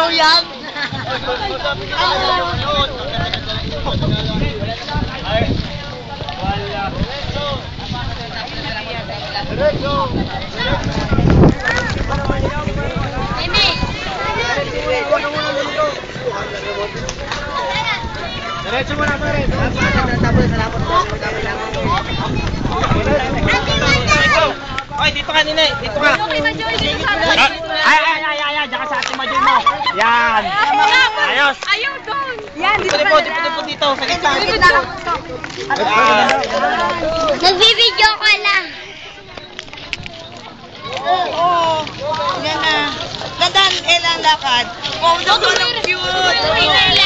Ikaw yan? Diretso mo na, pare. Oy, dito ka, Nine. Dito ka. Ay. Diyan ka sa ating Majoy mo. Yan. Ayos. Ayaw doon. Yan, dito Dito. Sa gitna. Nagbibideo ka lang. Oo. Yan na. Gandaan, Ella, ang lakad. Oh, naku, cute.